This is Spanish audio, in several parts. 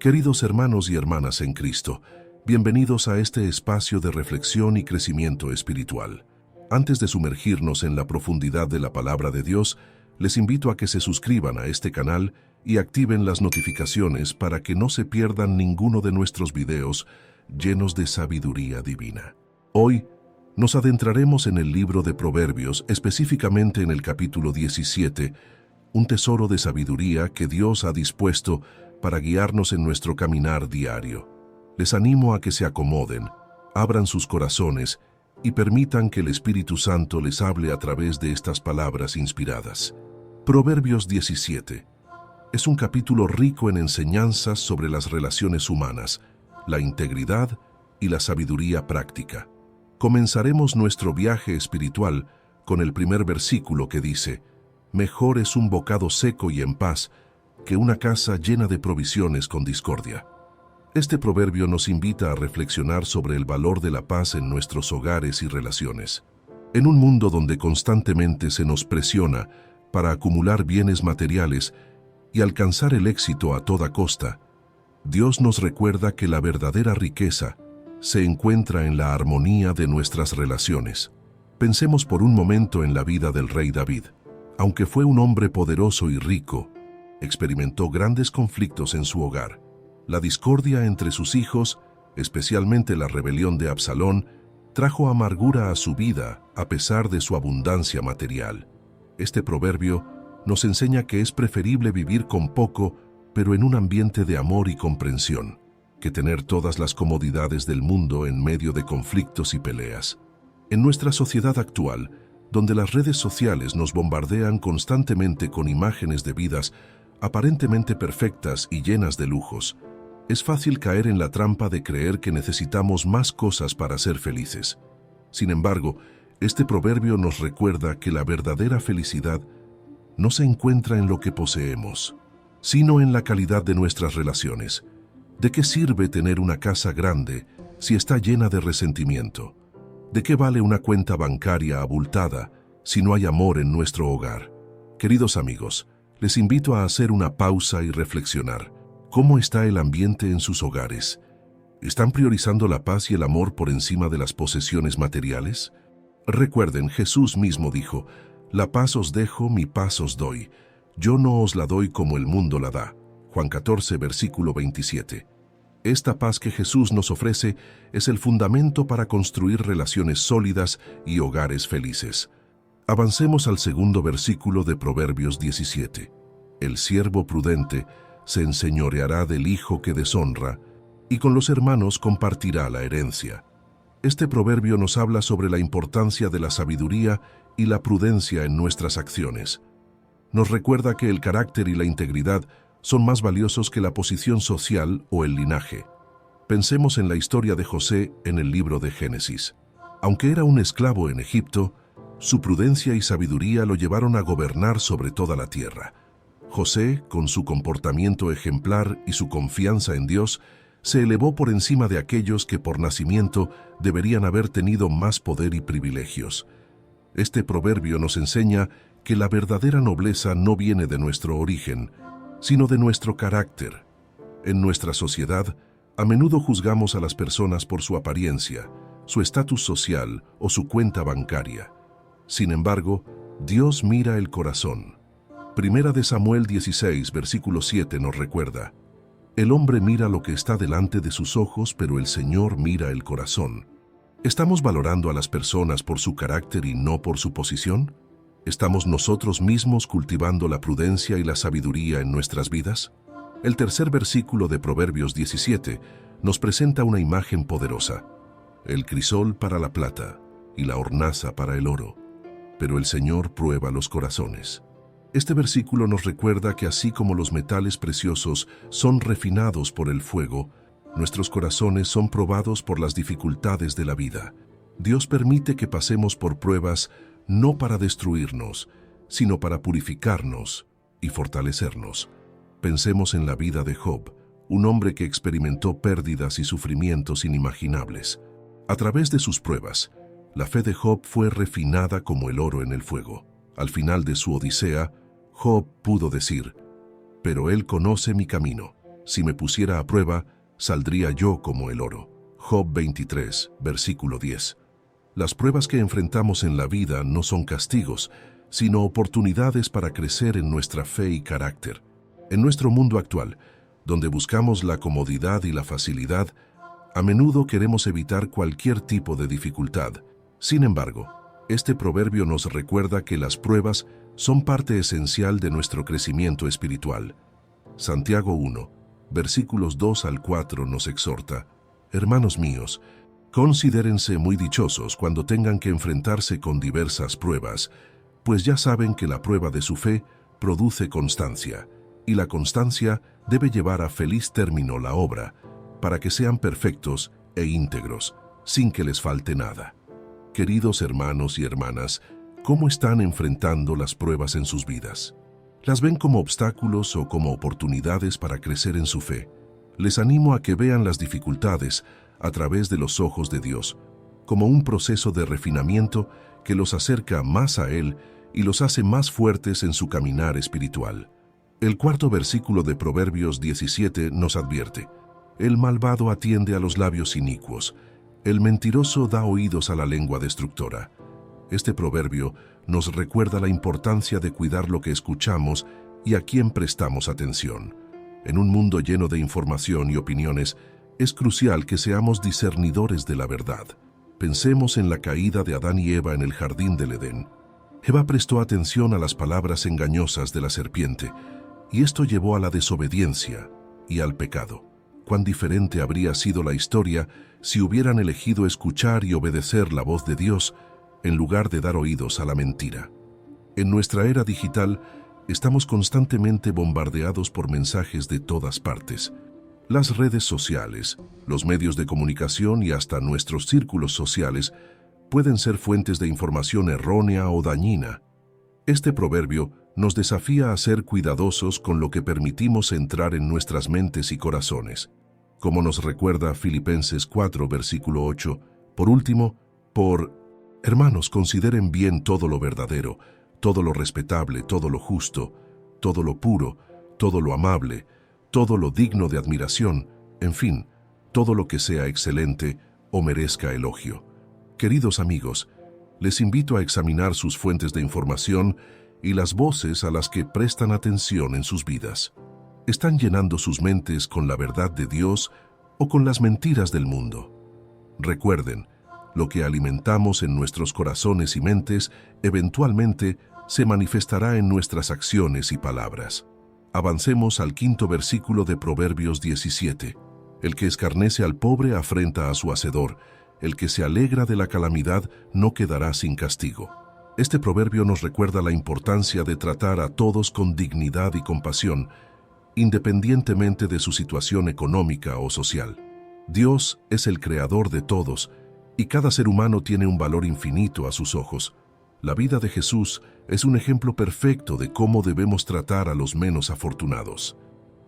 Queridos hermanos y hermanas en Cristo, bienvenidos a este espacio de reflexión y crecimiento espiritual. Antes de sumergirnos en la profundidad de la palabra de Dios, les invito a que se suscriban a este canal y activen las notificaciones para que no se pierdan ninguno de nuestros videos llenos de sabiduría divina. Hoy nos adentraremos en el libro de Proverbios, específicamente en el capítulo 17, un tesoro de sabiduría que Dios ha dispuesto para guiarnos en nuestro caminar diario. Les animo a que se acomoden, abran sus corazones y permitan que el Espíritu Santo les hable a través de estas palabras inspiradas. Proverbios 17 es un capítulo rico en enseñanzas sobre las relaciones humanas, la integridad y la sabiduría práctica. Comenzaremos nuestro viaje espiritual con el primer versículo que dice: «Mejor es un bocado seco y en paz que una casa llena de provisiones con discordia». Este proverbio nos invita a reflexionar sobre el valor de la paz en nuestros hogares y relaciones. En un mundo donde constantemente se nos presiona para acumular bienes materiales y alcanzar el éxito a toda costa, Dios nos recuerda que la verdadera riqueza se encuentra en la armonía de nuestras relaciones. Pensemos por un momento en la vida del rey David. Aunque fue un hombre poderoso y rico, experimentó grandes conflictos en su hogar. La discordia entre sus hijos, especialmente la rebelión de Absalón, trajo amargura a su vida a pesar de su abundancia material. Este proverbio nos enseña que es preferible vivir con poco, pero en un ambiente de amor y comprensión, que tener todas las comodidades del mundo en medio de conflictos y peleas. En nuestra sociedad actual, donde las redes sociales nos bombardean constantemente con imágenes de vidas aparentemente perfectas y llenas de lujos, es fácil caer en la trampa de creer que necesitamos más cosas para ser felices. Sin embargo, este proverbio nos recuerda que la verdadera felicidad no se encuentra en lo que poseemos, sino en la calidad de nuestras relaciones. ¿De qué sirve tener una casa grande si está llena de resentimiento? ¿De qué vale una cuenta bancaria abultada si no hay amor en nuestro hogar? Queridos amigos, les invito a hacer una pausa y reflexionar. ¿Cómo está el ambiente en sus hogares? ¿Están priorizando la paz y el amor por encima de las posesiones materiales? Recuerden, Jesús mismo dijo: «La paz os dejo, mi paz os doy. Yo no os la doy como el mundo la da». Juan 14, versículo 27. Esta paz que Jesús nos ofrece es el fundamento para construir relaciones sólidas y hogares felices. Avancemos al segundo versículo de Proverbios 17. «El siervo prudente se enseñoreará del hijo que deshonra, y con los hermanos compartirá la herencia». Este proverbio nos habla sobre la importancia de la sabiduría y la prudencia en nuestras acciones. Nos recuerda que el carácter y la integridad son más valiosos que la posición social o el linaje. Pensemos en la historia de José en el libro de Génesis. Aunque era un esclavo en Egipto, su prudencia y sabiduría lo llevaron a gobernar sobre toda la tierra. José, con su comportamiento ejemplar y su confianza en Dios, se elevó por encima de aquellos que por nacimiento deberían haber tenido más poder y privilegios. Este proverbio nos enseña que la verdadera nobleza no viene de nuestro origen, sino de nuestro carácter. En nuestra sociedad, a menudo juzgamos a las personas por su apariencia, su estatus social o su cuenta bancaria. Sin embargo, Dios mira el corazón. Primera de Samuel 16, versículo 7 nos recuerda: «El hombre mira lo que está delante de sus ojos, pero el Señor mira el corazón». ¿Estamos valorando a las personas por su carácter y no por su posición? ¿Estamos nosotros mismos cultivando la prudencia y la sabiduría en nuestras vidas? El tercer versículo de Proverbios 17 nos presenta una imagen poderosa: «El crisol para la plata y la hornaza para el oro, pero el Señor prueba los corazones». Este versículo nos recuerda que así como los metales preciosos son refinados por el fuego, nuestros corazones son probados por las dificultades de la vida. Dios permite que pasemos por pruebas no para destruirnos, sino para purificarnos y fortalecernos. Pensemos en la vida de Job, un hombre que experimentó pérdidas y sufrimientos inimaginables. A través de sus pruebas, la fe de Job fue refinada como el oro en el fuego. Al final de su odisea, Job pudo decir: «Pero Él conoce mi camino Si me pusiera a prueba, saldría yo como el oro. Job 23, versículo 10. Las pruebas que enfrentamos en la vida no son castigos, sino oportunidades para crecer en nuestra fe y carácter. En nuestro mundo actual, donde buscamos la comodidad y la facilidad, a menudo queremos evitar cualquier tipo de dificultad. Sin embargo, este proverbio nos recuerda que las pruebas son parte esencial de nuestro crecimiento espiritual. Santiago 1, versículos 2 al 4 nos exhorta: Hermanos míos, considérense muy dichosos cuando tengan que enfrentarse con diversas pruebas, pues ya saben que la prueba de su fe produce constancia, y la constancia debe llevar a feliz término la obra, para que sean perfectos e íntegros, sin que les falte nada. Queridos hermanos y hermanas, ¿cómo están enfrentando las pruebas en sus vidas? ¿Las ven como obstáculos o como oportunidades para crecer en su fe? Les animo a que vean las dificultades a través de los ojos de Dios, como un proceso de refinamiento que los acerca más a Él y los hace más fuertes en su caminar espiritual. El cuarto versículo de Proverbios 17 nos advierte: El malvado atiende a los labios inicuos, el mentiroso da oídos a la lengua destructora. Este proverbio nos recuerda la importancia de cuidar lo que escuchamos y a quién prestamos atención. En un mundo lleno de información y opiniones, es crucial que seamos discernidores de la verdad. Pensemos en la caída de Adán y Eva en el jardín del Edén. Eva prestó atención a las palabras engañosas de la serpiente, y esto llevó a la desobediencia y al pecado. Cuán diferente habría sido la historia si hubieran elegido escuchar y obedecer la voz de Dios en lugar de dar oídos a la mentira. En nuestra era digital, estamos constantemente bombardeados por mensajes de todas partes. Las redes sociales, los medios de comunicación y hasta nuestros círculos sociales pueden ser fuentes de información errónea o dañina. Este proverbio nos desafía a ser cuidadosos con lo que permitimos entrar en nuestras mentes y corazones. Como nos recuerda Filipenses 4, versículo 8, por último, hermanos, consideren bien todo lo verdadero, todo lo respetable, todo lo justo, todo lo puro, todo lo amable, todo lo digno de admiración, en fin, todo lo que sea excelente o merezca elogio. Queridos amigos, les invito a examinar sus fuentes de información y las voces a las que prestan atención en sus vidas. ¿Están llenando sus mentes con la verdad de Dios o con las mentiras del mundo? Recuerden, lo que alimentamos en nuestros corazones y mentes eventualmente se manifestará en nuestras acciones y palabras. Avancemos al quinto versículo de Proverbios 17. El que escarnece al pobre afrenta a su hacedor, el que se alegra de la calamidad no quedará sin castigo. Este proverbio nos recuerda la importancia de tratar a todos con dignidad y compasión, independientemente de su situación económica o social. Dios es el creador de todos, y cada ser humano tiene un valor infinito a sus ojos. La vida de Jesús es un ejemplo perfecto de cómo debemos tratar a los menos afortunados.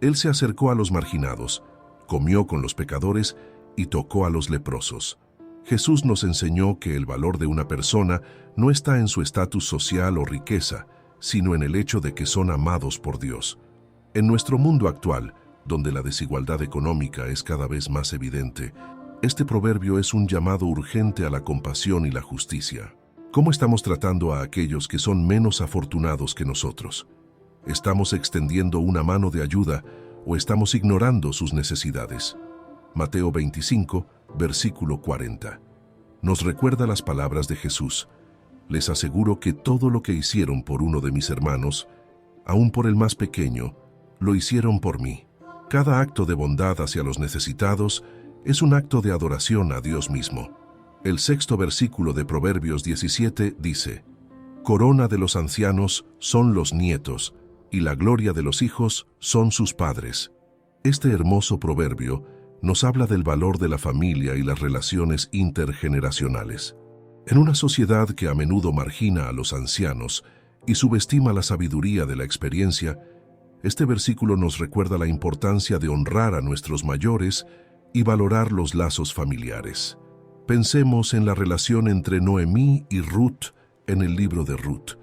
Él se acercó a los marginados, comió con los pecadores y tocó a los leprosos. Jesús nos enseñó que el valor de una persona no está en su estatus social o riqueza, sino en el hecho de que son amados por Dios. En nuestro mundo actual, donde la desigualdad económica es cada vez más evidente, este proverbio es un llamado urgente a la compasión y la justicia. ¿Cómo estamos tratando a aquellos que son menos afortunados que nosotros? ¿Estamos extendiendo una mano de ayuda o estamos ignorando sus necesidades? Mateo 25, versículo 40. Nos recuerda las palabras de Jesús: les aseguro que todo lo que hicieron por uno de mis hermanos, aun por el más pequeño, lo hicieron por mí. Cada acto de bondad hacia los necesitados es un acto de adoración a Dios mismo. El sexto versículo de Proverbios 17 dice: corona de los ancianos son los nietos, y la gloria de los hijos son sus padres. Este hermoso proverbio nos habla del valor de la familia y las relaciones intergeneracionales. En una sociedad que a menudo margina a los ancianos y subestima la sabiduría de la experiencia, este versículo nos recuerda la importancia de honrar a nuestros mayores y valorar los lazos familiares. Pensemos en la relación entre Noemí y Ruth en el libro de Ruth.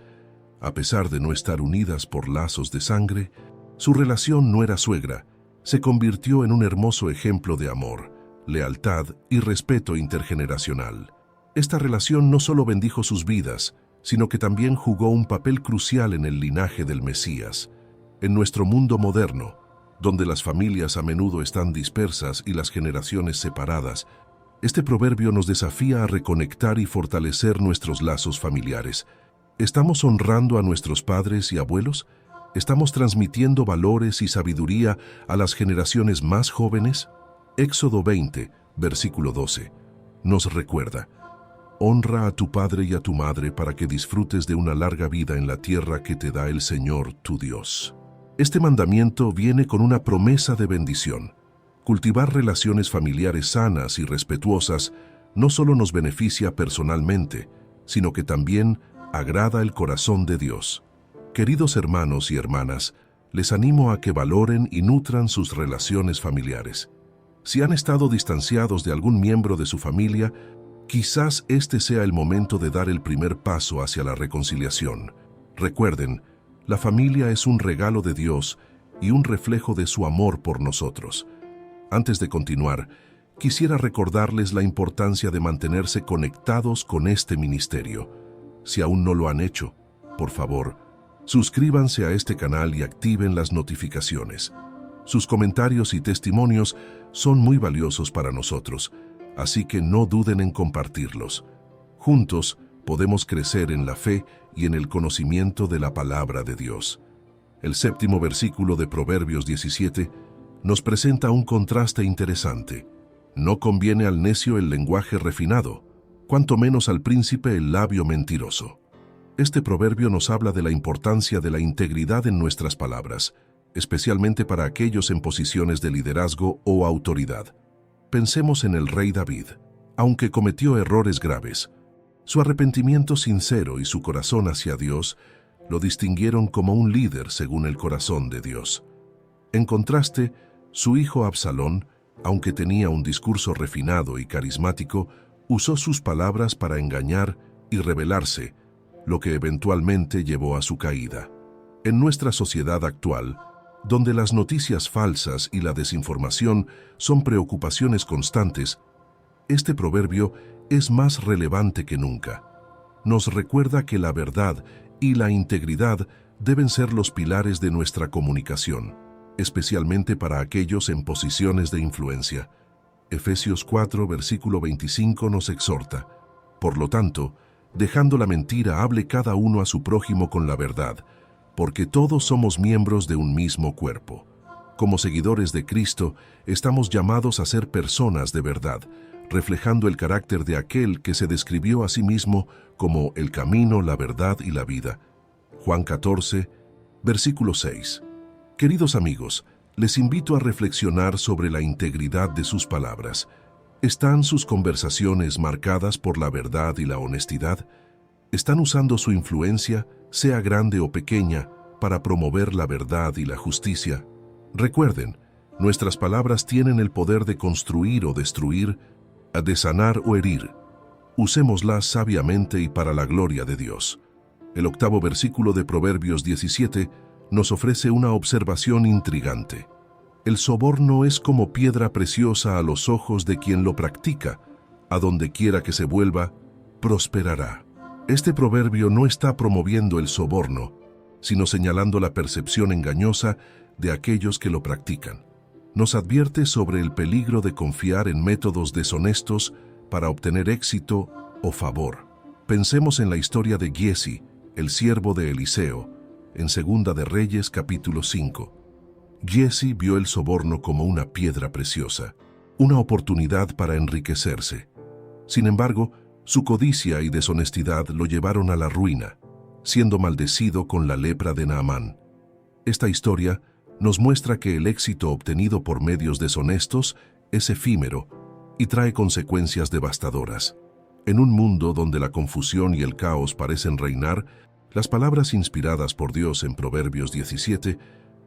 A pesar de no estar unidas por lazos de sangre, su relación no era suegra, se convirtió en un hermoso ejemplo de amor, lealtad y respeto intergeneracional. Esta relación no solo bendijo sus vidas, sino que también jugó un papel crucial en el linaje del Mesías. En nuestro mundo moderno, donde las familias a menudo están dispersas y las generaciones separadas, este proverbio nos desafía a reconectar y fortalecer nuestros lazos familiares. ¿Estamos honrando a nuestros padres y abuelos? ¿Estamos transmitiendo valores y sabiduría a las generaciones más jóvenes? Éxodo 20, versículo 12, nos recuerda: honra a tu padre y a tu madre para que disfrutes de una larga vida en la tierra que te da el Señor tu Dios. Este mandamiento viene con una promesa de bendición. Cultivar relaciones familiares sanas y respetuosas no solo nos beneficia personalmente, sino que también agrada el corazón de Dios. Queridos hermanos y hermanas, les animo a que valoren y nutran sus relaciones familiares. Si han estado distanciados de algún miembro de su familia, quizás este sea el momento de dar el primer paso hacia la reconciliación. Recuerden, la familia es un regalo de Dios y un reflejo de su amor por nosotros. Antes de continuar, quisiera recordarles la importancia de mantenerse conectados con este ministerio. Si aún no lo han hecho, por favor, suscríbanse a este canal y activen las notificaciones. Sus comentarios y testimonios son muy valiosos para nosotros, así que no duden en compartirlos. Juntos podemos crecer en la fe y en el conocimiento de la palabra de Dios. El séptimo versículo de Proverbios 17 nos presenta un contraste interesante. No conviene al necio el lenguaje refinado, cuanto menos al príncipe el labio mentiroso. Este proverbio nos habla de la importancia de la integridad en nuestras palabras, especialmente para aquellos en posiciones de liderazgo o autoridad. Pensemos en el rey David. Aunque cometió errores graves, su arrepentimiento sincero y su corazón hacia Dios lo distinguieron como un líder según el corazón de Dios. En contraste, su hijo Absalón, aunque tenía un discurso refinado y carismático, usó sus palabras para engañar y rebelarse, lo que eventualmente llevó a su caída. En nuestra sociedad actual, donde las noticias falsas y la desinformación son preocupaciones constantes, este proverbio es más relevante que nunca. Nos recuerda que la verdad y la integridad deben ser los pilares de nuestra comunicación, especialmente para aquellos en posiciones de influencia. Efesios 4, versículo 25 nos exhorta: por lo tanto, dejando la mentira, hable cada uno a su prójimo con la verdad, porque todos somos miembros de un mismo cuerpo. Como seguidores de Cristo, estamos llamados a ser personas de verdad, reflejando el carácter de aquel que se describió a sí mismo como el camino, la verdad y la vida. Juan 14, versículo 6. Queridos amigos, les invito a reflexionar sobre la integridad de sus palabras. ¿Están sus conversaciones marcadas por la verdad y la honestidad? ¿Están usando su influencia, sea grande o pequeña, para promover la verdad y la justicia? Recuerden, nuestras palabras tienen el poder de construir o destruir, de sanar o herir. Usémoslas sabiamente y para la gloria de Dios. El octavo versículo de Proverbios 17 nos ofrece una observación intrigante. El soborno es como piedra preciosa a los ojos de quien lo practica. A donde quiera que se vuelva, prosperará. Este proverbio no está promoviendo el soborno, sino señalando la percepción engañosa de aquellos que lo practican. Nos advierte sobre el peligro de confiar en métodos deshonestos para obtener éxito o favor. Pensemos en la historia de Giesi, el siervo de Eliseo, en Segunda de Reyes capítulo 5. Giesi vio el soborno como una piedra preciosa, una oportunidad para enriquecerse. Sin embargo, su codicia y deshonestidad lo llevaron a la ruina, siendo maldecido con la lepra de Naamán. Esta historia nos muestra que el éxito obtenido por medios deshonestos es efímero y trae consecuencias devastadoras. En un mundo donde la confusión y el caos parecen reinar, las palabras inspiradas por Dios en Proverbios 17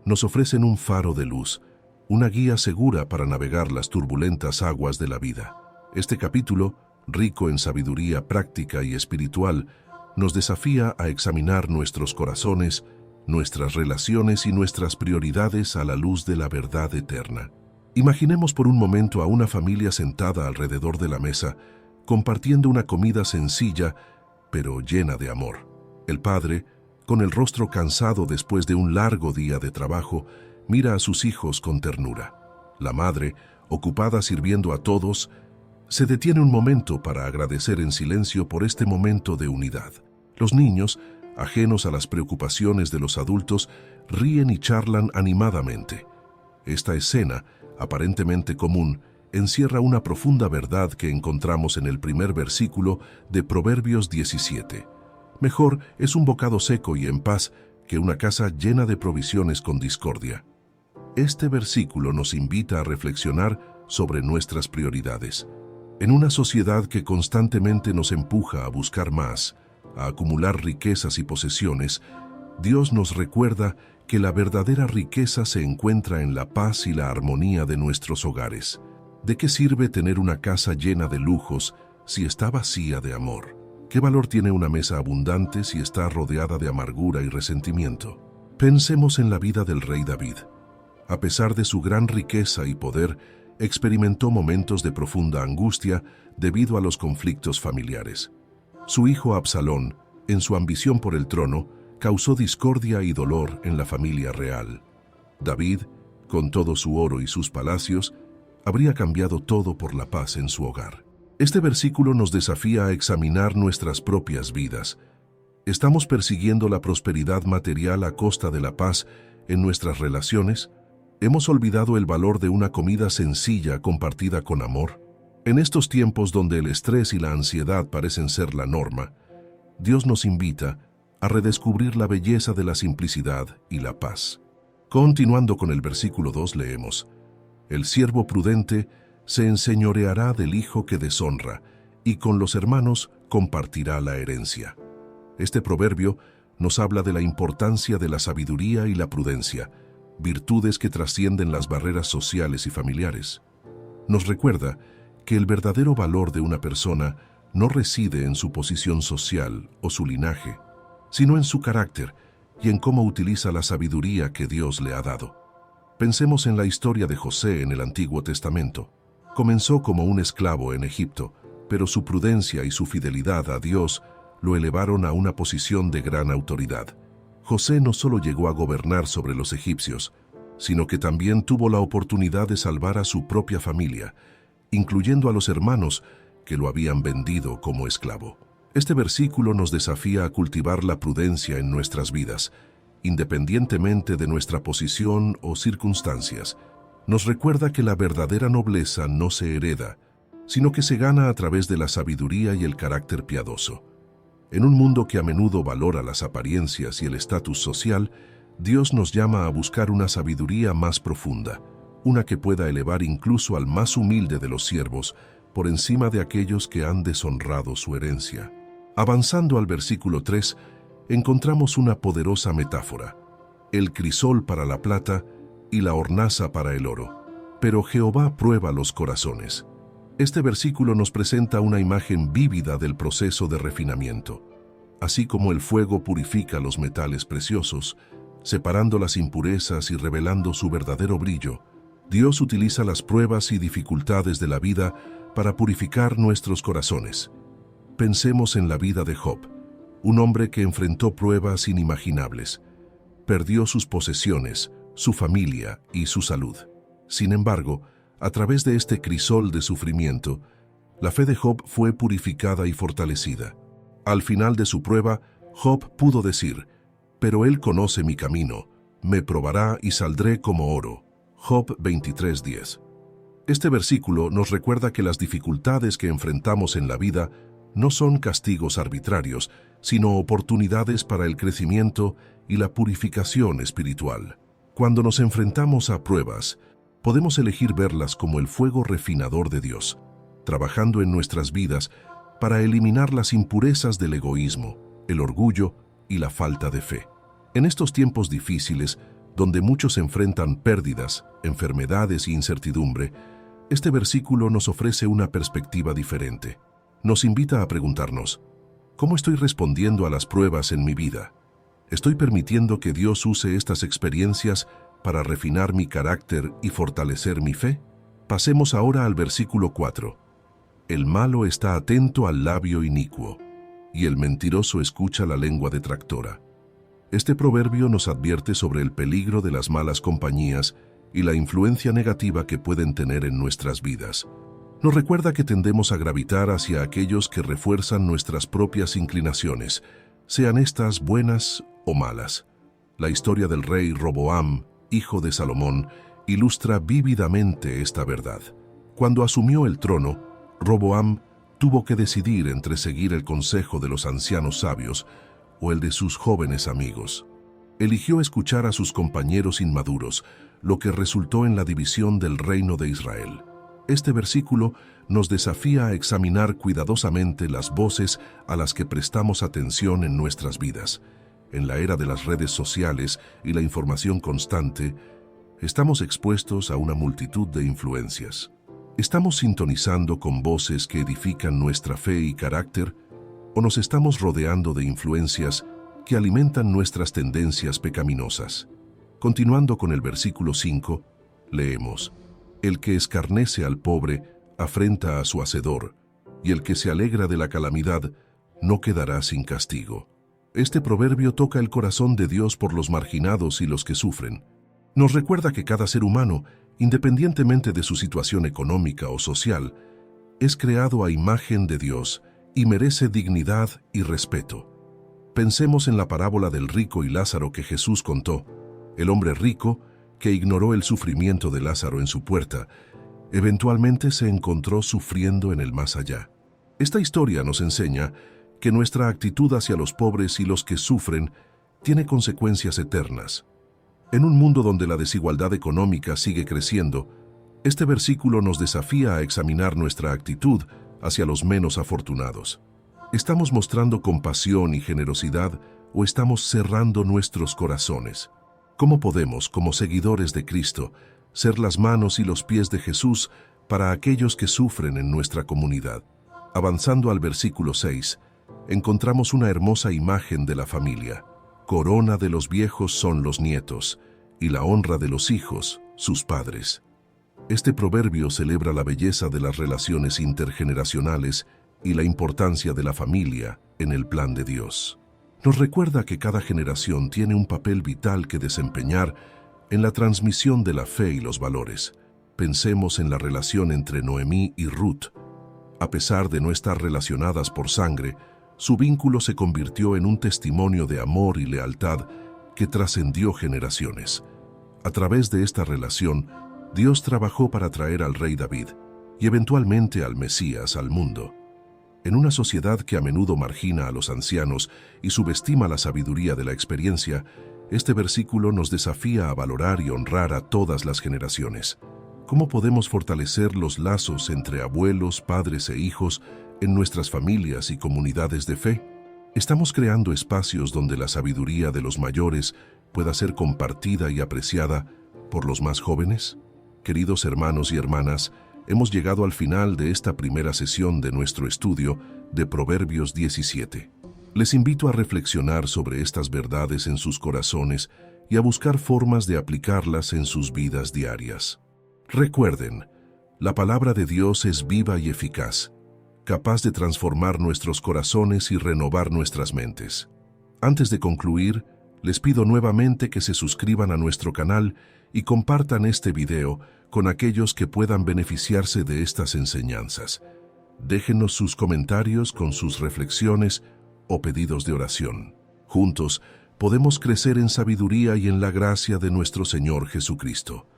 nos ofrecen un faro de luz, una guía segura para navegar las turbulentas aguas de la vida. Este capítulo, rico en sabiduría práctica y espiritual, nos desafía a examinar nuestros corazones nuestras relaciones y nuestras prioridades a la luz de la verdad eterna. Imaginemos por un momento a una familia sentada alrededor de la mesa, compartiendo una comida sencilla, pero llena de amor. El padre, con el rostro cansado después de un largo día de trabajo, mira a sus hijos con ternura. La madre, ocupada sirviendo a todos, se detiene un momento para agradecer en silencio por este momento de unidad. Los niños, ajenos a las preocupaciones de los adultos, ríen y charlan animadamente. Esta escena, aparentemente común, encierra una profunda verdad que encontramos en el primer versículo de Proverbios 17. Mejor es un bocado seco y en paz que una casa llena de provisiones con discordia. Este versículo nos invita a reflexionar sobre nuestras prioridades. En una sociedad que constantemente nos empuja a buscar más, a acumular riquezas y posesiones, Dios nos recuerda que la verdadera riqueza se encuentra en la paz y la armonía de nuestros hogares. ¿De qué sirve tener una casa llena de lujos si está vacía de amor? ¿Qué valor tiene una mesa abundante si está rodeada de amargura y resentimiento? Pensemos en la vida del rey David. A pesar de su gran riqueza y poder, experimentó momentos de profunda angustia debido a los conflictos familiares. Su hijo Absalón, en su ambición por el trono, causó discordia y dolor en la familia real. David, con todo su oro y sus palacios, habría cambiado todo por la paz en su hogar. Este versículo nos desafía a examinar nuestras propias vidas. ¿Estamos persiguiendo la prosperidad material a costa de la paz en nuestras relaciones? ¿Hemos olvidado el valor de una comida sencilla compartida con amor? En estos tiempos donde el estrés y la ansiedad parecen ser la norma, Dios nos invita a redescubrir la belleza de la simplicidad y la paz. Continuando con el versículo 2 leemos: El siervo prudente se enseñoreará del hijo que deshonra, y con los hermanos compartirá la herencia. Este proverbio nos habla de la importancia de la sabiduría y la prudencia, virtudes que trascienden las barreras sociales y familiares. Nos recuerda que el verdadero valor de una persona no reside en su posición social o su linaje, sino en su carácter y en cómo utiliza la sabiduría que Dios le ha dado. Pensemos en la historia de José en el Antiguo Testamento. Comenzó como un esclavo en Egipto, pero su prudencia y su fidelidad a Dios lo elevaron a una posición de gran autoridad. José no solo llegó a gobernar sobre los egipcios, sino que también tuvo la oportunidad de salvar a su propia familia, incluyendo a los hermanos que lo habían vendido como esclavo. Este versículo nos desafía a cultivar la prudencia en nuestras vidas, independientemente de nuestra posición o circunstancias. Nos recuerda que la verdadera nobleza no se hereda, sino que se gana a través de la sabiduría y el carácter piadoso. En un mundo que a menudo valora las apariencias y el estatus social, Dios nos llama a buscar una sabiduría más profunda, una que pueda elevar incluso al más humilde de los siervos por encima de aquellos que han deshonrado su herencia. Avanzando al versículo 3, encontramos una poderosa metáfora: el crisol para la plata y la hornaza para el oro. Pero Jehová prueba los corazones. Este versículo nos presenta una imagen vívida del proceso de refinamiento. Así como el fuego purifica los metales preciosos, separando las impurezas y revelando su verdadero brillo, Dios utiliza las pruebas y dificultades de la vida para purificar nuestros corazones. Pensemos en la vida de Job, un hombre que enfrentó pruebas inimaginables. Perdió sus posesiones, su familia y su salud. Sin embargo, a través de este crisol de sufrimiento, la fe de Job fue purificada y fortalecida. Al final de su prueba, Job pudo decir: «Pero él conoce mi camino, me probará y saldré como oro». Job 23:10. Este versículo nos recuerda que las dificultades que enfrentamos en la vida no son castigos arbitrarios, sino oportunidades para el crecimiento y la purificación espiritual. Cuando nos enfrentamos a pruebas, podemos elegir verlas como el fuego refinador de Dios, trabajando en nuestras vidas para eliminar las impurezas del egoísmo, el orgullo y la falta de fe. En estos tiempos difíciles, donde muchos enfrentan pérdidas, enfermedades e incertidumbre, este versículo nos ofrece una perspectiva diferente. Nos invita a preguntarnos: ¿cómo estoy respondiendo a las pruebas en mi vida? ¿Estoy permitiendo que Dios use estas experiencias para refinar mi carácter y fortalecer mi fe? Pasemos ahora al versículo 4. El malo está atento al labio inicuo, y el mentiroso escucha la lengua detractora. Este proverbio nos advierte sobre el peligro de las malas compañías y la influencia negativa que pueden tener en nuestras vidas. Nos recuerda que tendemos a gravitar hacia aquellos que refuerzan nuestras propias inclinaciones, sean estas buenas o malas. La historia del rey Roboam, hijo de Salomón, ilustra vívidamente esta verdad. Cuando asumió el trono, Roboam tuvo que decidir entre seguir el consejo de los ancianos sabios o el de sus jóvenes amigos. Eligió escuchar a sus compañeros inmaduros, lo que resultó en la división del reino de Israel. Este versículo nos desafía a examinar cuidadosamente las voces a las que prestamos atención en nuestras vidas. En la era de las redes sociales y la información constante, estamos expuestos a una multitud de influencias. ¿Estamos sintonizando con voces que edifican nuestra fe y carácter, o nos estamos rodeando de influencias que alimentan nuestras tendencias pecaminosas? Continuando con el versículo 5, leemos: El que escarnece al pobre afrenta a su hacedor, y el que se alegra de la calamidad no quedará sin castigo. Este proverbio toca el corazón de Dios por los marginados y los que sufren. Nos recuerda que cada ser humano, independientemente de su situación económica o social, es creado a imagen de Dios y merece dignidad y respeto. Pensemos en la parábola del rico y Lázaro que Jesús contó. El hombre rico, que ignoró el sufrimiento de Lázaro en su puerta, eventualmente se encontró sufriendo en el más allá. Esta historia nos enseña que nuestra actitud hacia los pobres y los que sufren tiene consecuencias eternas. En un mundo donde la desigualdad económica sigue creciendo, este versículo nos desafía a examinar nuestra actitud hacia los menos afortunados. ¿Estamos mostrando compasión y generosidad o estamos cerrando nuestros corazones? ¿Cómo podemos, como seguidores de Cristo, ser las manos y los pies de Jesús para aquellos que sufren en nuestra comunidad? Avanzando al versículo 6, encontramos una hermosa imagen de la familia. Corona de los viejos son los nietos, y la honra de los hijos, sus padres. Este proverbio celebra la belleza de las relaciones intergeneracionales y la importancia de la familia en el plan de Dios. Nos recuerda que cada generación tiene un papel vital que desempeñar en la transmisión de la fe y los valores. Pensemos en la relación entre Noemí y Ruth. A pesar de no estar relacionadas por sangre, su vínculo se convirtió en un testimonio de amor y lealtad que trascendió generaciones. A través de esta relación, Dios trabajó para traer al rey David y eventualmente al Mesías al mundo. En una sociedad que a menudo margina a los ancianos y subestima la sabiduría de la experiencia, este versículo nos desafía a valorar y honrar a todas las generaciones. ¿Cómo podemos fortalecer los lazos entre abuelos, padres e hijos en nuestras familias y comunidades de fe? ¿Estamos creando espacios donde la sabiduría de los mayores pueda ser compartida y apreciada por los más jóvenes? Queridos hermanos y hermanas, hemos llegado al final de esta primera sesión de nuestro estudio de Proverbios 17. Les invito a reflexionar sobre estas verdades en sus corazones y a buscar formas de aplicarlas en sus vidas diarias. Recuerden, la palabra de Dios es viva y eficaz, capaz de transformar nuestros corazones y renovar nuestras mentes. Antes de concluir, les pido nuevamente que se suscriban a nuestro canal y compartan este video con aquellos que puedan beneficiarse de estas enseñanzas. Déjenos sus comentarios con sus reflexiones o pedidos de oración. Juntos podemos crecer en sabiduría y en la gracia de nuestro Señor Jesucristo.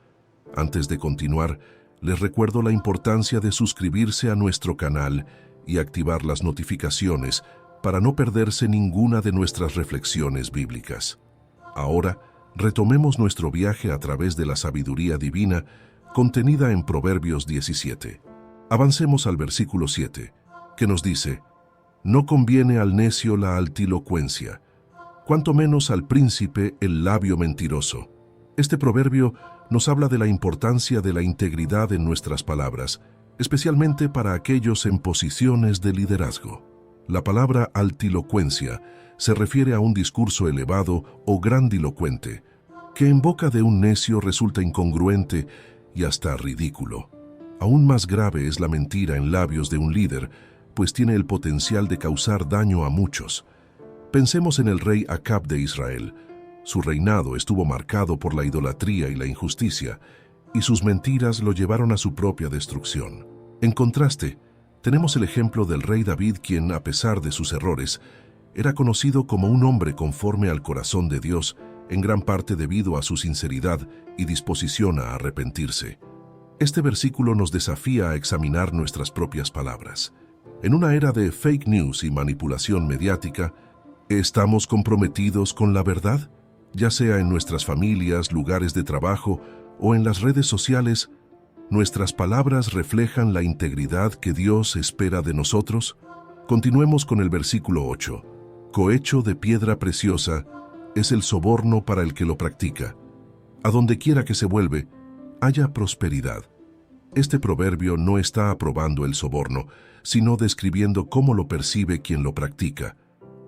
Antes de continuar, les recuerdo la importancia de suscribirse a nuestro canal y activar las notificaciones para no perderse ninguna de nuestras reflexiones bíblicas. Ahora, retomemos nuestro viaje a través de la sabiduría divina contenida en Proverbios 17. Avancemos al versículo 7, que nos dice: No conviene al necio la altilocuencia, cuanto menos al príncipe el labio mentiroso. Este proverbio nos habla de la importancia de la integridad en nuestras palabras, especialmente para aquellos en posiciones de liderazgo. La palabra altilocuencia se refiere a un discurso elevado o grandilocuente, que en boca de un necio resulta incongruente y hasta ridículo. Aún más grave es la mentira en labios de un líder, pues tiene el potencial de causar daño a muchos. Pensemos en el rey Acab de Israel. Su reinado estuvo marcado por la idolatría y la injusticia, y sus mentiras lo llevaron a su propia destrucción. En contraste, tenemos el ejemplo del rey David, quien, a pesar de sus errores, era conocido como un hombre conforme al corazón de Dios, en gran parte debido a su sinceridad y disposición a arrepentirse. Este versículo nos desafía a examinar nuestras propias palabras. En una era de fake news y manipulación mediática, ¿estamos comprometidos con la verdad? Ya sea en nuestras familias, lugares de trabajo o en las redes sociales, ¿nuestras palabras reflejan la integridad que Dios espera de nosotros? Continuemos con el versículo 8. Cohecho de piedra preciosa es el soborno para el que lo practica. A donde quiera que se vuelve, haya prosperidad. Este proverbio no está aprobando el soborno, sino describiendo cómo lo percibe quien lo practica.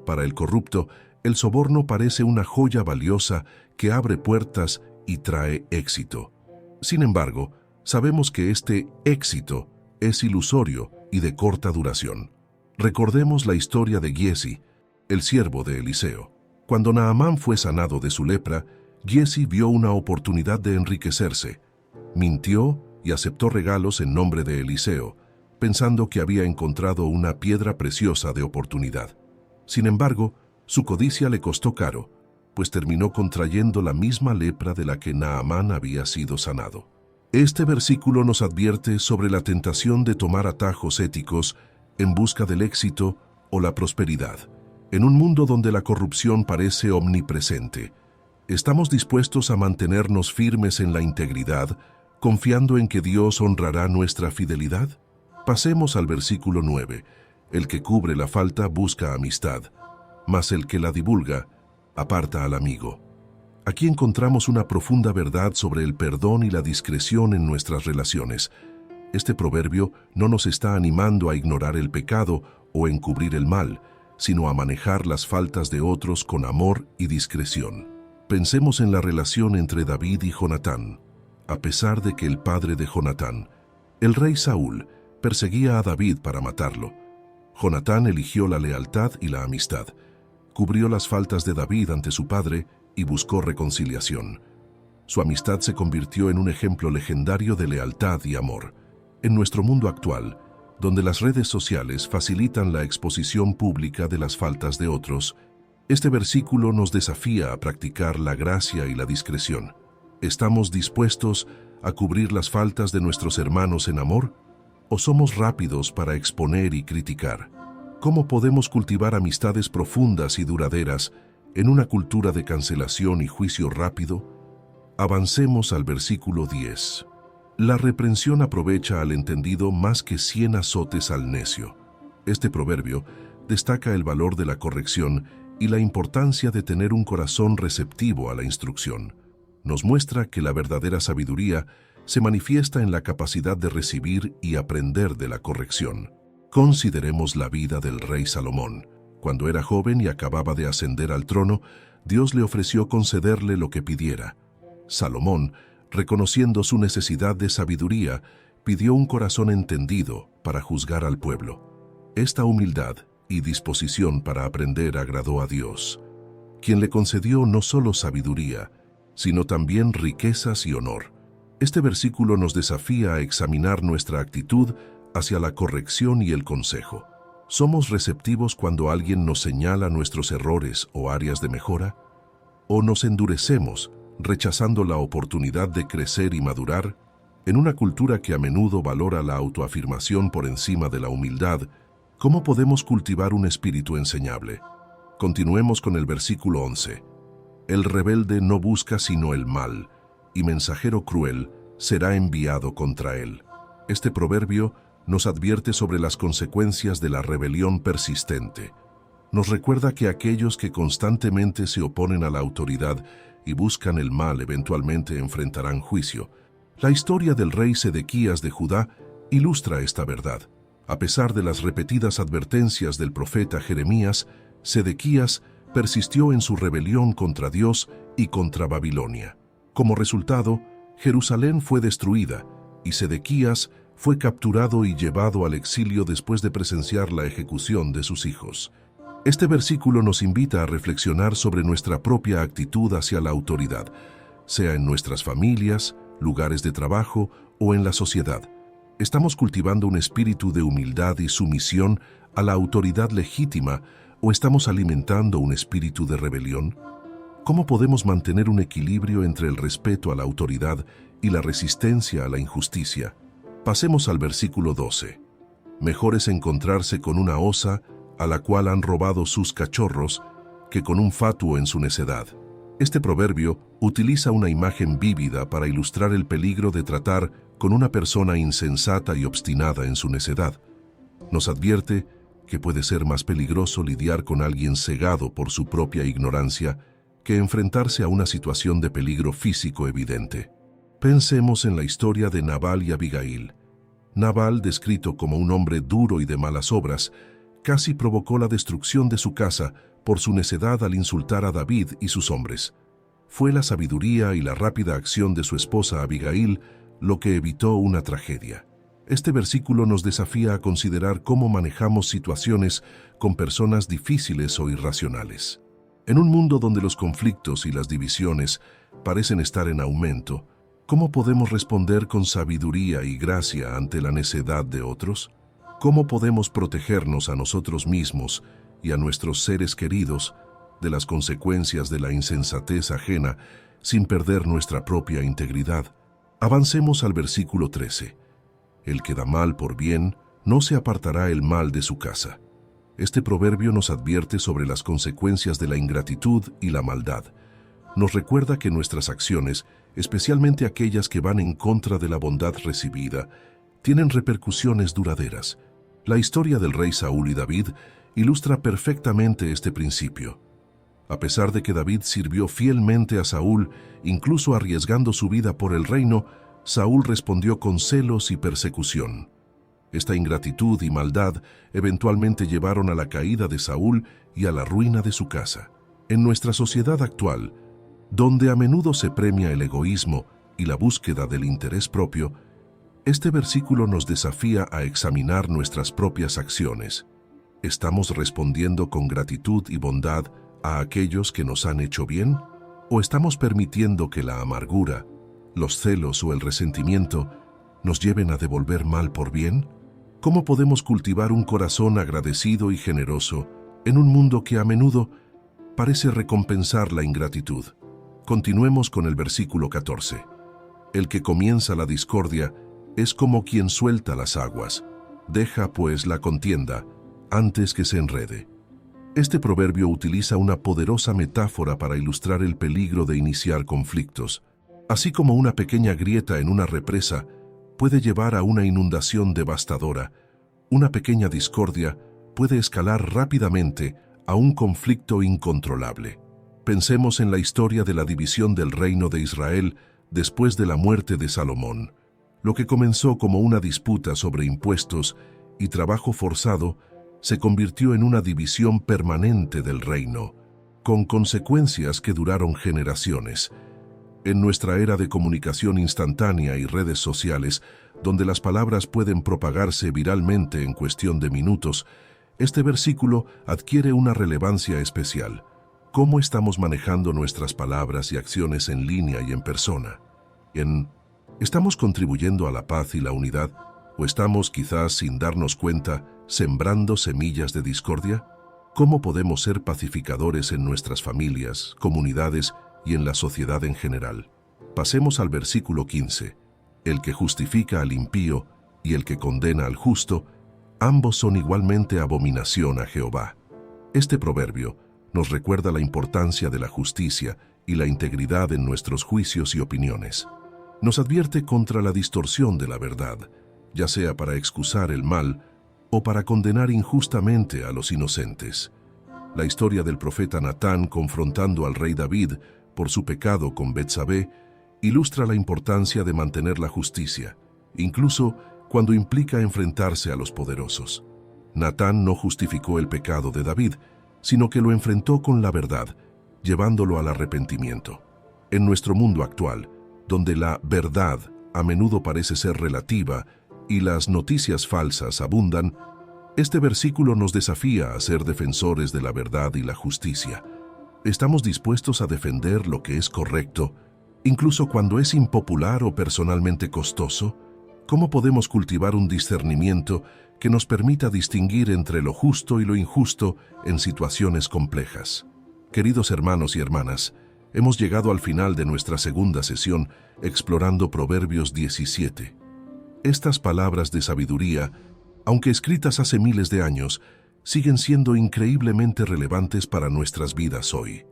Para el corrupto, el soborno parece una joya valiosa que abre puertas y trae éxito. Sin embargo, sabemos que este éxito es ilusorio y de corta duración. Recordemos la historia de Giesi, el siervo de Eliseo. Cuando Naamán fue sanado de su lepra, Giesi vio una oportunidad de enriquecerse. Mintió y aceptó regalos en nombre de Eliseo, pensando que había encontrado una piedra preciosa de oportunidad. Sin embargo, su codicia le costó caro, pues terminó contrayendo la misma lepra de la que Naamán había sido sanado. Este versículo nos advierte sobre la tentación de tomar atajos éticos en busca del éxito o la prosperidad. En un mundo donde la corrupción parece omnipresente, ¿estamos dispuestos a mantenernos firmes en la integridad, confiando en que Dios honrará nuestra fidelidad? Pasemos al versículo 9. El que cubre la falta busca amistad, mas el que la divulga aparta al amigo. Aquí encontramos una profunda verdad sobre el perdón y la discreción en nuestras relaciones. Este proverbio no nos está animando a ignorar el pecado o encubrir el mal, sino a manejar las faltas de otros con amor y discreción. Pensemos en la relación entre David y Jonatán. A pesar de que el padre de Jonatán, el rey Saúl, perseguía a David para matarlo, Jonatán eligió la lealtad y la amistad, cubrió las faltas de David ante su padre y buscó reconciliación. Su amistad se convirtió en un ejemplo legendario de lealtad y amor. En nuestro mundo actual, donde las redes sociales facilitan la exposición pública de las faltas de otros, este versículo nos desafía a practicar la gracia y la discreción. ¿Estamos dispuestos a cubrir las faltas de nuestros hermanos en amor? ¿O somos rápidos para exponer y criticar? ¿Cómo podemos cultivar amistades profundas y duraderas en una cultura de cancelación y juicio rápido? Avancemos al versículo 10. La reprensión aprovecha al entendido más que 100 azotes al necio. Este proverbio destaca el valor de la corrección y la importancia de tener un corazón receptivo a la instrucción. Nos muestra que la verdadera sabiduría se manifiesta en la capacidad de recibir y aprender de la corrección. Consideremos la vida del rey Salomón. Cuando era joven y acababa de ascender al trono, Dios le ofreció concederle lo que pidiera. Salomón, reconociendo su necesidad de sabiduría, pidió un corazón entendido para juzgar al pueblo. Esta humildad y disposición para aprender agradó a Dios, quien le concedió no solo sabiduría, sino también riquezas y honor. Este versículo nos desafía a examinar nuestra actitud hacia la corrección y el consejo. ¿Somos receptivos cuando alguien nos señala nuestros errores o áreas de mejora? ¿O nos endurecemos, rechazando la oportunidad de crecer y madurar? En una cultura que a menudo valora la autoafirmación por encima de la humildad, ¿cómo podemos cultivar un espíritu enseñable? Continuemos con el versículo 11. El rebelde no busca sino el mal, y mensajero cruel será enviado contra él. Este proverbio nos advierte sobre las consecuencias de la rebelión persistente. Nos recuerda que aquellos que constantemente se oponen a la autoridad y buscan el mal eventualmente enfrentarán juicio. La historia del rey Sedequías de Judá ilustra esta verdad. A pesar de las repetidas advertencias del profeta Jeremías, Sedequías persistió en su rebelión contra Dios y contra Babilonia. Como resultado, Jerusalén fue destruida y Sedequías fue capturado y llevado al exilio después de presenciar la ejecución de sus hijos. Este versículo nos invita a reflexionar sobre nuestra propia actitud hacia la autoridad, sea en nuestras familias, lugares de trabajo o en la sociedad. ¿Estamos cultivando un espíritu de humildad y sumisión a la autoridad legítima o estamos alimentando un espíritu de rebelión? ¿Cómo podemos mantener un equilibrio entre el respeto a la autoridad y la resistencia a la injusticia? Pasemos al versículo 12. Mejor es encontrarse con una osa a la cual han robado sus cachorros que con un fatuo en su necedad. Este proverbio utiliza una imagen vívida para ilustrar el peligro de tratar con una persona insensata y obstinada en su necedad. Nos advierte que puede ser más peligroso lidiar con alguien cegado por su propia ignorancia que enfrentarse a una situación de peligro físico evidente. Pensemos en la historia de Nabal y Abigail. Nabal, descrito como un hombre duro y de malas obras, casi provocó la destrucción de su casa por su necedad al insultar a David y sus hombres. Fue la sabiduría y la rápida acción de su esposa Abigail lo que evitó una tragedia. Este versículo nos desafía a considerar cómo manejamos situaciones con personas difíciles o irracionales. En un mundo donde los conflictos y las divisiones parecen estar en aumento, ¿cómo podemos responder con sabiduría y gracia ante la necedad de otros? ¿Cómo podemos protegernos a nosotros mismos y a nuestros seres queridos de las consecuencias de la insensatez ajena sin perder nuestra propia integridad? Avancemos al versículo 13. El que da mal por bien, no se apartará el mal de su casa. Este proverbio nos advierte sobre las consecuencias de la ingratitud y la maldad. Nos recuerda que nuestras acciones, especialmente aquellas que van en contra de la bondad recibida, tienen repercusiones duraderas. La historia del rey Saúl y David ilustra perfectamente este principio. A pesar de que David sirvió fielmente a Saúl, incluso arriesgando su vida por el reino, Saúl respondió con celos y persecución. Esta ingratitud y maldad eventualmente llevaron a la caída de Saúl y a la ruina de su casa. En nuestra sociedad actual, donde a menudo se premia el egoísmo y la búsqueda del interés propio, este versículo nos desafía a examinar nuestras propias acciones. ¿Estamos respondiendo con gratitud y bondad a aquellos que nos han hecho bien? ¿O estamos permitiendo que la amargura, los celos o el resentimiento nos lleven a devolver mal por bien? ¿Cómo podemos cultivar un corazón agradecido y generoso en un mundo que a menudo parece recompensar la ingratitud? Continuemos con el versículo 14. El que comienza la discordia es como quien suelta las aguas. Deja, pues, la contienda antes que se enrede. Este proverbio utiliza una poderosa metáfora para ilustrar el peligro de iniciar conflictos. Así como una pequeña grieta en una represa puede llevar a una inundación devastadora, una pequeña discordia puede escalar rápidamente a un conflicto incontrolable. Pensemos en la historia de la división del reino de Israel después de la muerte de Salomón. Lo que comenzó como una disputa sobre impuestos y trabajo forzado se convirtió en una división permanente del reino, con consecuencias que duraron generaciones. En nuestra era de comunicación instantánea y redes sociales, donde las palabras pueden propagarse viralmente en cuestión de minutos, este versículo adquiere una relevancia especial. ¿Cómo estamos manejando nuestras palabras y acciones en línea y en persona? ¿Estamos contribuyendo a la paz y la unidad? ¿O estamos, quizás sin darnos cuenta, sembrando semillas de discordia? ¿Cómo podemos ser pacificadores en nuestras familias, comunidades y en la sociedad en general? Pasemos al versículo 15. El que justifica al impío y el que condena al justo, ambos son igualmente abominación a Jehová. Este proverbio nos recuerda la importancia de la justicia y la integridad en nuestros juicios y opiniones. Nos advierte contra la distorsión de la verdad, ya sea para excusar el mal o para condenar injustamente a los inocentes. La historia del profeta Natán confrontando al rey David por su pecado con Betsabé ilustra la importancia de mantener la justicia, incluso cuando implica enfrentarse a los poderosos. Natán no justificó el pecado de David, sino que lo enfrentó con la verdad, llevándolo al arrepentimiento. En nuestro mundo actual, donde la verdad a menudo parece ser relativa y las noticias falsas abundan, este versículo nos desafía a ser defensores de la verdad y la justicia. ¿Estamos dispuestos a defender lo que es correcto, incluso cuando es impopular o personalmente costoso? ¿Cómo podemos cultivar un discernimiento que nos permita distinguir entre lo justo y lo injusto en situaciones complejas? Queridos hermanos y hermanas, hemos llegado al final de nuestra segunda sesión explorando Proverbios 17. Estas palabras de sabiduría, aunque escritas hace miles de años, siguen siendo increíblemente relevantes para nuestras vidas hoy.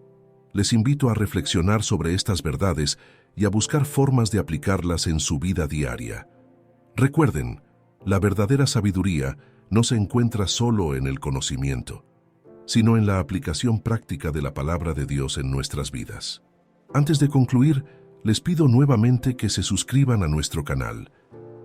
Les invito a reflexionar sobre estas verdades y a buscar formas de aplicarlas en su vida diaria. Recuerden, la verdadera sabiduría no se encuentra solo en el conocimiento, sino en la aplicación práctica de la palabra de Dios en nuestras vidas. Antes de concluir, les pido nuevamente que se suscriban a nuestro canal.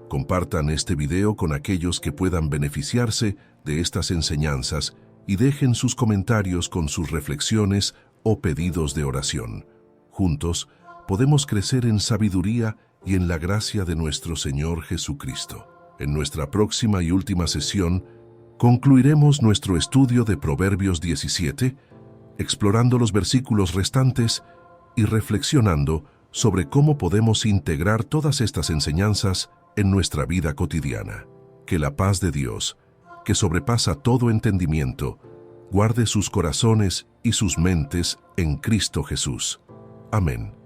Compartan este video con aquellos que puedan beneficiarse de estas enseñanzas y dejen sus comentarios con sus reflexiones o pedidos de oración. Juntos, podemos crecer en sabiduría y en la gracia de nuestro Señor Jesucristo. En nuestra próxima y última sesión, concluiremos nuestro estudio de Proverbios 17, explorando los versículos restantes y reflexionando sobre cómo podemos integrar todas estas enseñanzas en nuestra vida cotidiana. Que la paz de Dios, que sobrepasa todo entendimiento, guarde sus corazones y sus mentes en Cristo Jesús. Amén.